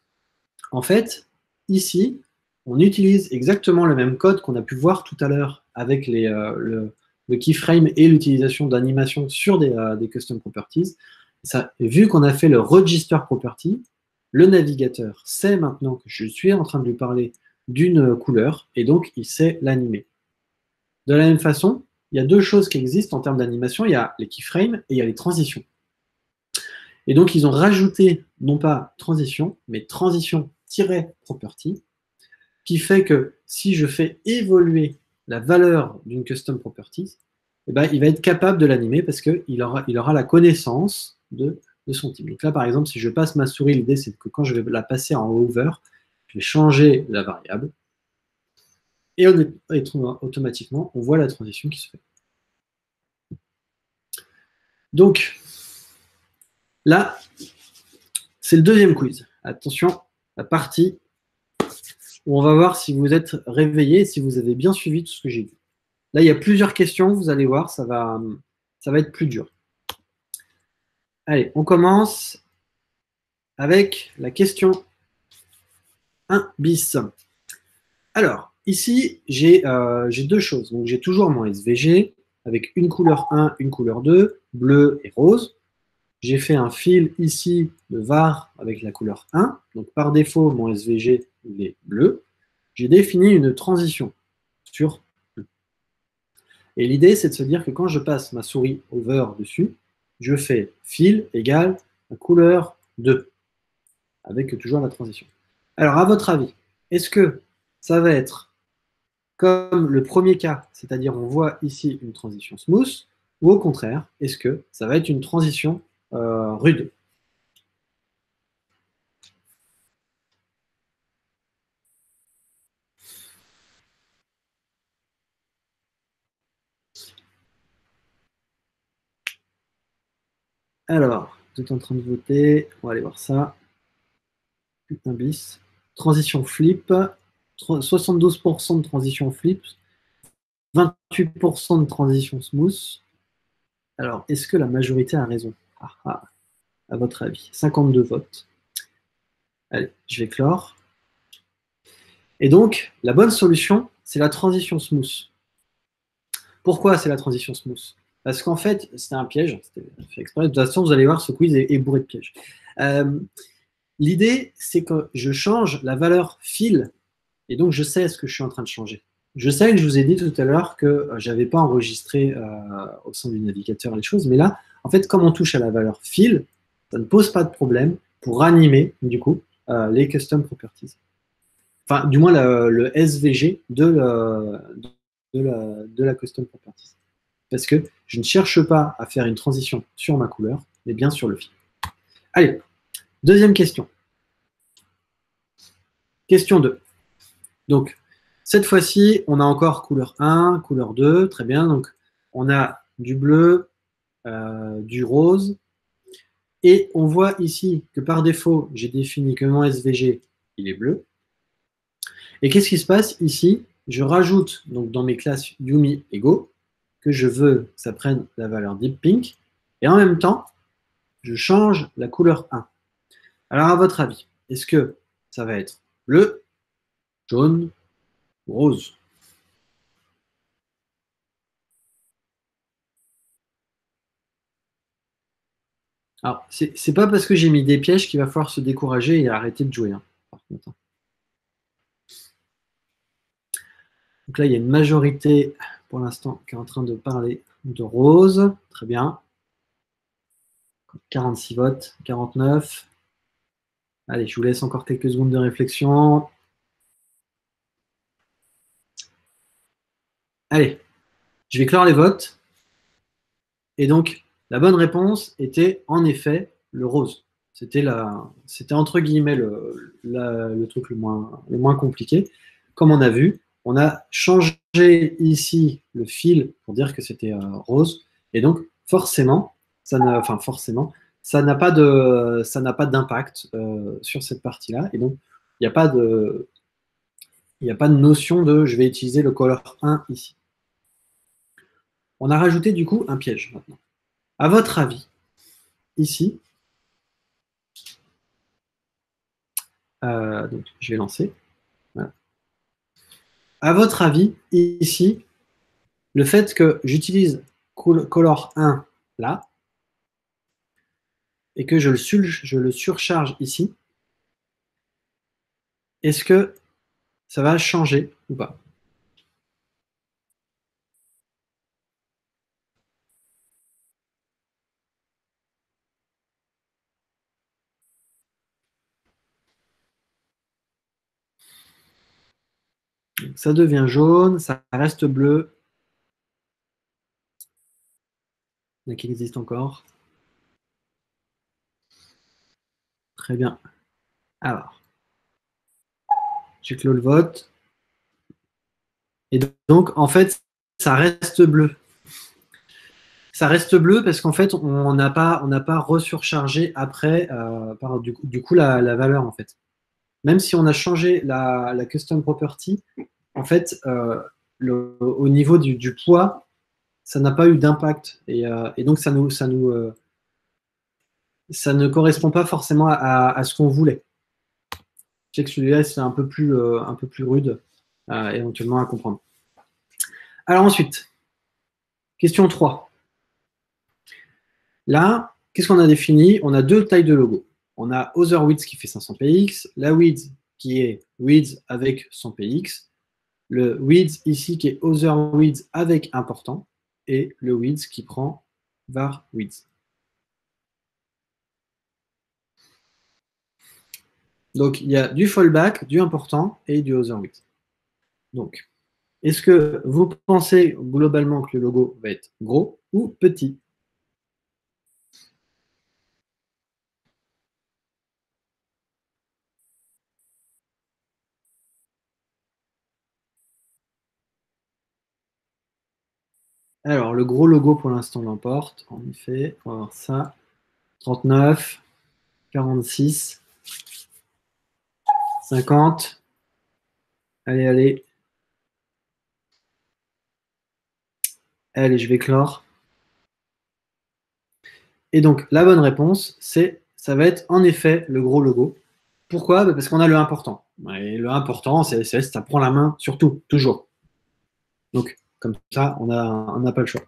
En fait, ici, on utilise exactement le même code qu'on a pu voir tout à l'heure avec le keyframe et l'utilisation d'animation sur des custom properties. Ça, vu qu'on a fait le register property, le navigateur sait maintenant que je suis en train de lui parler d'une couleur et donc il sait l'animer. De la même façon, il y a deux choses qui existent en termes d'animation. Il y a les keyframes et il y a les transitions. Et donc, ils ont rajouté, non pas transition, mais transition-property, qui fait que si je fais évoluer la valeur d'une custom property, eh ben, il va être capable de l'animer parce qu'il aura la connaissance de son type. Donc là, par exemple, si je passe ma souris, l'idée, c'est que quand je vais la passer en hover, je vais changer la variable et automatiquement, on voit la transition qui se fait. Donc, là, c'est le deuxième quiz. Attention, la partie où on va voir si vous êtes réveillé et si vous avez bien suivi tout ce que j'ai dit. Là, il y a plusieurs questions, vous allez voir, ça va être plus dur. Allez, on commence avec la question 1 bis. Alors, ici, j'ai deux choses. Donc, j'ai toujours mon SVG avec une couleur 1, une couleur 2, bleu et rose. J'ai fait un fil ici de var avec la couleur 1. Donc, par défaut, mon SVG, il est bleu. J'ai défini une transition sur bleu. Et l'idée, c'est de se dire que quand je passe ma souris over dessus, je fais fil égale la couleur 2, avec toujours la transition. Alors, à votre avis, est-ce que ça va être comme le premier cas, c'est-à-dire on voit ici une transition smooth, ou au contraire, est-ce que ça va être une transition rude? Alors, vous êtes en train de voter. On va aller voir ça. Putain bis. Transition flip. 72% de transition flip. 28% de transition smooth. Alors, est-ce que la majorité a raison? À votre avis. 52 votes. Allez, je vais clore. Et donc, la bonne solution, c'est la transition smooth. Pourquoi c'est la transition smooth? Parce qu'en fait, c'était un piège, c'était fait exprès. De toute façon, vous allez voir, ce quiz est bourré de pièges. Euh, L'idée, c'est que je change la valeur fil, et donc je sais ce que je suis en train de changer. Je sais que je vous ai dit tout à l'heure que je n'avais pas enregistré au sein du navigateur les choses, mais là, en fait, comme on touche à la valeur fil, ça ne pose pas de problème pour animer, du coup, les custom properties. Enfin, du moins le SVG de la custom properties. Parce que je ne cherche pas à faire une transition sur ma couleur, mais bien sur le fil. Allez, deuxième question. Question 2. Donc, cette fois-ci, on a encore couleur 1, couleur 2, très bien. Donc, on a du bleu, du rose, et on voit ici que par défaut, j'ai défini que mon SVG, il est bleu. Et qu'est-ce qui se passe ici? Je rajoute donc dans mes classes Yumi et Go que je veux que ça prenne la valeur Deep Pink, et en même temps, je change la couleur 1. Alors, à votre avis, est-ce que ça va être bleu, jaune ou rose? Alors, c'est pas parce que j'ai mis des pièges qu'il va falloir se décourager et arrêter de jouer, hein, par contre. Donc là, il y a une majorité, pour l'instant, qui est en train de parler de rose. Très bien. 46 votes, 49. Allez, je vous laisse encore quelques secondes de réflexion. Allez, je vais clore les votes. Et donc, la bonne réponse était en effet le rose. C'était entre guillemets le truc le moins compliqué. Comme on a vu, on a changé ici le fil pour dire que c'était rose. Et donc, forcément, ça n'a pas d'impact sur cette partie-là. Et donc, il n'y a pas il n'y a pas de notion de je vais utiliser le color 1 ici. On a rajouté du coup un piège maintenant. À votre avis, ici, donc je vais lancer. Voilà. À votre avis, ici, le fait que j'utilise color 1 là et que je le surcharge ici, est-ce que ça va changer ou pas? Donc, ça devient jaune, ça reste bleu. Il y en a qui existe encore. Très bien. Alors, j'ai clos le vote. Et donc, en fait, ça reste bleu. Ça reste bleu parce qu'en fait, on n'a pas resurchargé après du coup la valeur en fait. Même si on a changé la custom property, en fait, au niveau du poids, ça n'a pas eu d'impact et donc ça ne correspond pas forcément à ce qu'on voulait. Je sais que celui-là c'est un peu plus rude éventuellement à comprendre. Alors ensuite, question 3. Là, qu'est-ce qu'on a défini? On a deux tailles de logo. On a Other Width qui fait 500 px, la width qui est width avec 100 px, le width ici qui est Other Width avec important, et le width qui prend var width. Donc il y a du fallback, du important et du Other Width. Donc, est-ce que vous pensez globalement que le logo va être gros ou petit? Alors, le gros logo pour l'instant l'emporte. En effet, on va voir ça. 39, 46, 50. Allez, allez. Allez, je vais clore. Et donc, la bonne réponse, ça va être en effet le gros logo. Pourquoi? Parce qu'on a le important. Et le important, CSS, ça prend la main sur tout, toujours. Donc, comme ça, on n'a pas le choix.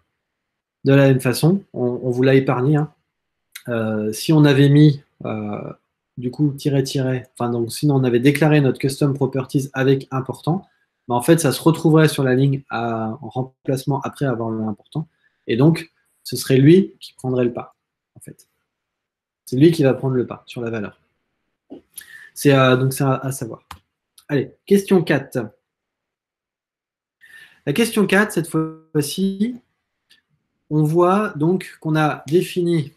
De la même façon, on vous l'a épargné. Hein. Si on avait mis, du coup, enfin, donc, sinon on avait déclaré notre custom properties avec important, en fait, ça se retrouverait sur la ligne en remplacement après avoir le important. Et donc, ce serait lui qui prendrait le pas, en fait. C'est lui qui va prendre le pas sur la valeur. Donc, c'est à savoir. Allez, question 4. La question 4, cette fois-ci, on voit donc qu'on a défini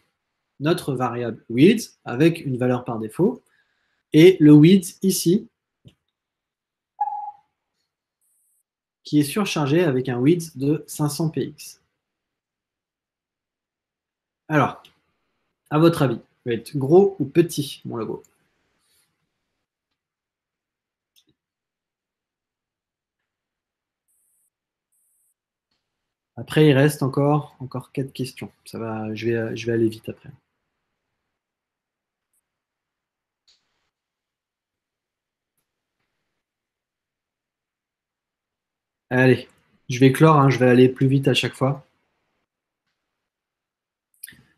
notre variable width avec une valeur par défaut. Et le width ici, qui est surchargé avec un width de 500 px. Alors, à votre avis, il va être gros ou petit, mon logo? Après, il reste encore 4 questions. Ça va, je vais aller vite après. Allez, je vais clore, hein, je vais aller plus vite à chaque fois.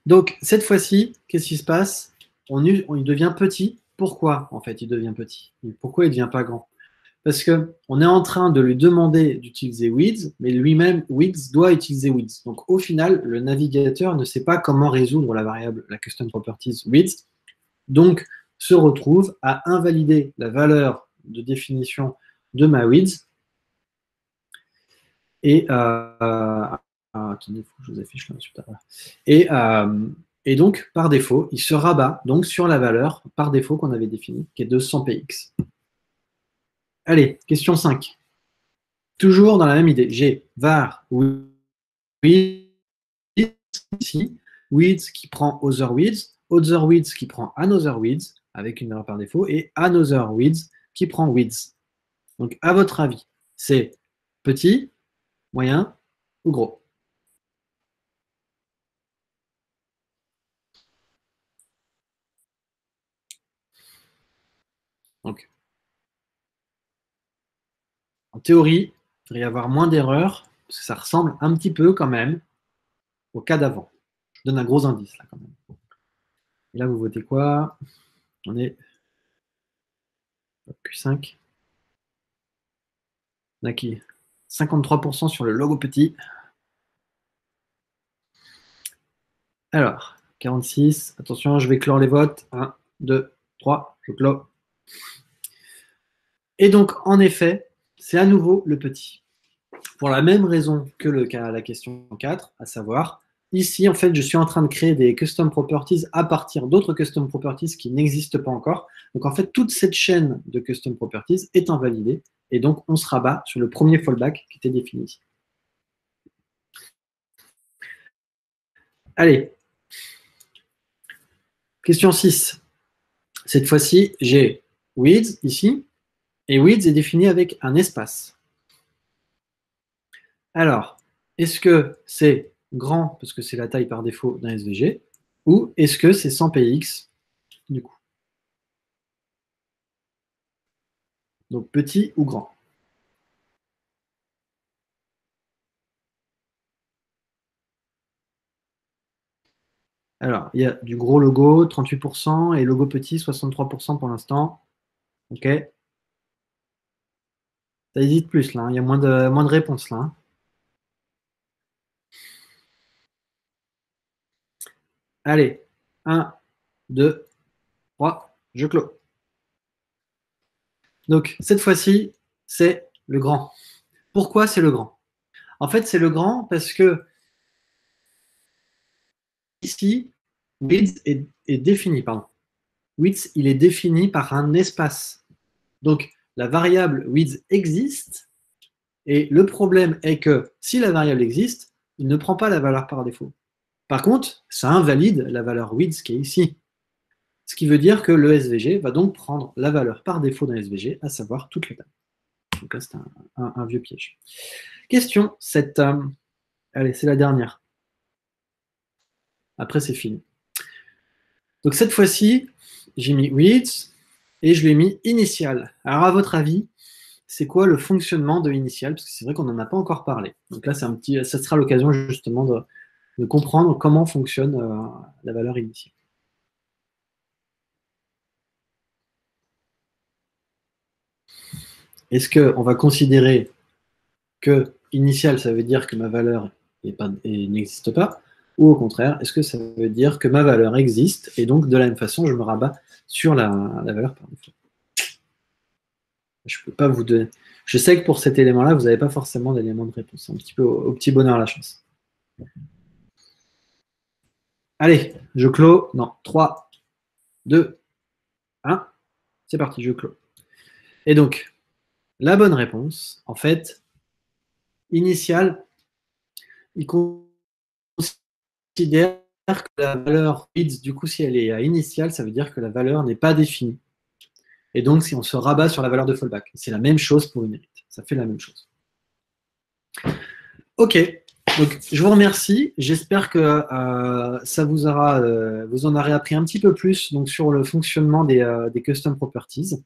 Donc, cette fois-ci, qu'est-ce qui se passe? Il devient petit. Pourquoi, en fait, il devient petit? Pourquoi il ne devient pas grand? Parce qu'on est en train de lui demander d'utiliser width, mais lui-même, width doit utiliser width. Donc, au final, le navigateur ne sait pas comment résoudre la variable, la custom properties width, donc se retrouve à invalider la valeur de définition de ma width. Et attendez, il faut que je vous affiche là. Et donc, par défaut, il se rabat donc sur la valeur par défaut qu'on avait définie, qui est de 100 px. Allez, question 5. Toujours dans la même idée. J'ai var width ici, width qui prend other width qui prend another width avec une valeur par défaut, et another width qui prend width. Donc, à votre avis, c'est petit, moyen ou gros? Donc, en théorie, il devrait y avoir moins d'erreurs, parce que ça ressemble un petit peu quand même au cas d'avant. Je donne un gros indice là quand même. Et là, vous votez quoi? On est Q5. On a qui? 53% sur le logo petit. Alors, 46. Attention, je vais clore les votes. 1, 2, 3. Je clore. Et donc, en effet, c'est à nouveau le petit. Pour la même raison que la question 4, à savoir, ici, en fait, je suis en train de créer des custom properties à partir d'autres custom properties qui n'existent pas encore. Donc, en fait, toute cette chaîne de custom properties est invalidée. Et donc, on se rabat sur le premier fallback qui était défini. Allez. Question 6. Cette fois-ci, j'ai width ici. Et width est défini avec un espace. Alors, est-ce que c'est grand parce que c'est la taille par défaut d'un SVG, ou est-ce que c'est 100 px du coup? Donc petit ou grand? Alors, il y a du gros logo, 38%, et logo petit, 63% pour l'instant. OK. Ça hésite plus là, hein. Il y a moins de réponses là. Hein. Allez, 1, 2, 3, je clôt. Donc, cette fois-ci, c'est le grand. Pourquoi c'est le grand? En fait, c'est le grand parce que ici, width est défini, pardon. Width, il est défini par un espace. Donc, la variable width existe, et le problème est que si la variable existe, il ne prend pas la valeur par défaut. Par contre, ça invalide la valeur width qui est ici. Ce qui veut dire que le SVG va donc prendre la valeur par défaut d'un SVG, à savoir toute la table. Donc là, c'est un vieux piège. Question 7. Allez, c'est la dernière. Après, c'est fini. Donc cette fois-ci, j'ai mis width et je l'ai mis initial. Alors à votre avis, c'est quoi le fonctionnement de initial? Parce que c'est vrai qu'on n'en a pas encore parlé. Donc là, ça sera l'occasion justement de comprendre comment fonctionne la valeur initiale. Est-ce qu'on va considérer que initial, ça veut dire que ma valeur n'existe pas, ou au contraire, est-ce que ça veut dire que ma valeur existe, et donc de la même façon, je me rabats sur la valeur par défaut? Je ne peux pas vous donner. Je sais que pour cet élément-là, vous n'avez pas forcément d'élément de réponse. C'est un petit peu au petit bonheur la chance. Allez, je clôt. Non, 3, 2, 1. C'est parti, je clôt. Et donc, la bonne réponse, en fait, initiale, il considère que la valeur width, du coup, si elle est à initiale, ça veut dire que la valeur n'est pas définie. Et donc, si on se rabat sur la valeur de fallback, c'est la même chose pour une init. Ça fait la même chose. Ok, donc je vous remercie. J'espère que ça vous en aurez appris un petit peu plus donc, sur le fonctionnement des custom properties.